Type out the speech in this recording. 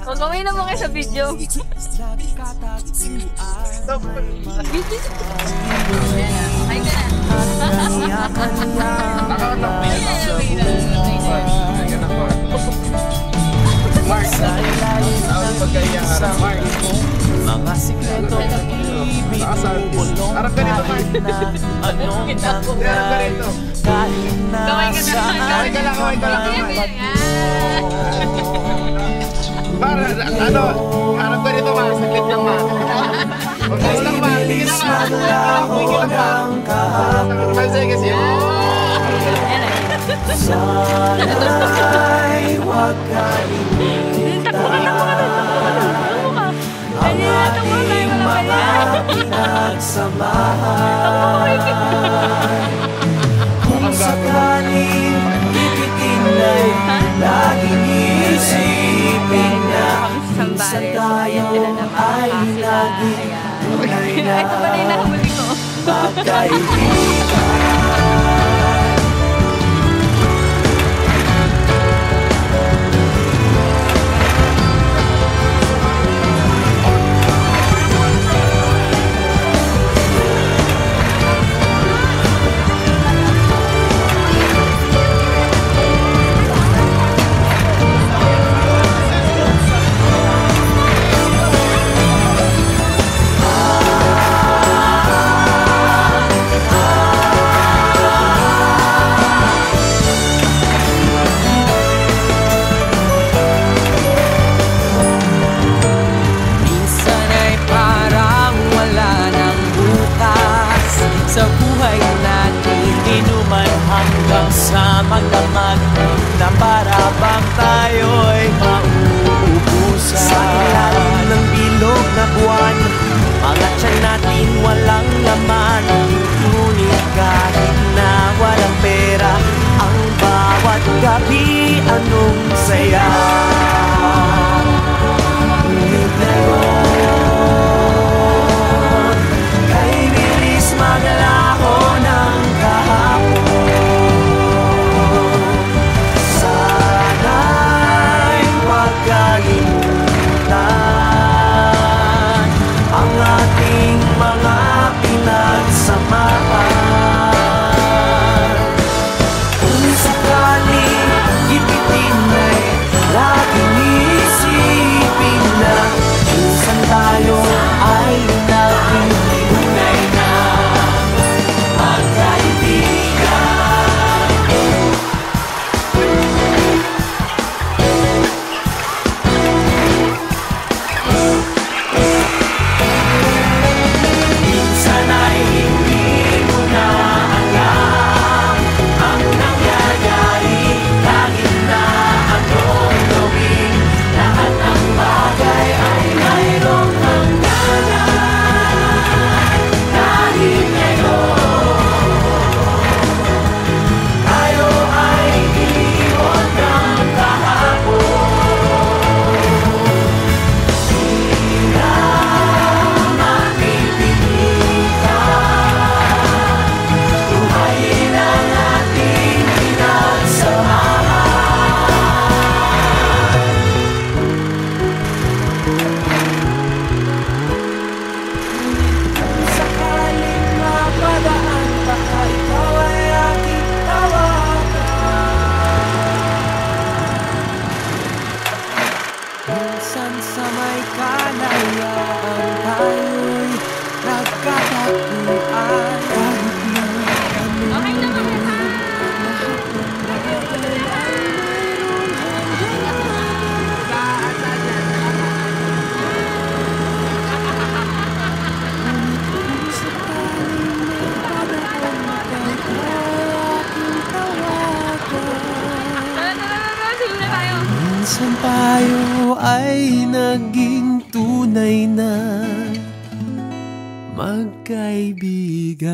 Magkamay naman kayo sa video. Ay ka na. Mark, saan pagkayaran, Mark? Mga sikreto ng ibig bulong Harap ka nito, Mark. Anong nangyay kahit nasaan Kaway ka lang, Mark. Para, ano, harap ka nito, Mark. Saglit lang, Mark. Huwag ka lang, Mark. Hindi ka lang, Mark. Hindi ka lang, Mark. 5 seconds yan. Sana'y huwag kalimutan ang ating mga pinagsamahan. Kung sakaling ipitin ay laging isipin na minsan tayo ay laging tunay na magkaibigan. Sa magdamag na para bang tayo'y mauubusan. Sa ilalim ng bilog na buwan, mga tiyan natin walang laman. Ngunit kahit na walang pera, ang bawat gabi anong saya. Ngunit ngayon, kay bilis maglaho ng kahapon. Kalimutan ang ating mga pinagsamahan. Kung sakaling ipitin ay laging isipin na minsan tayo ay naging tunay na magkaibigan. Minsan sa may kalayaan tayo'y nagkatagpuan. Kahit na Okay na mga minsan tayo ay naging tunay na magkaibigan.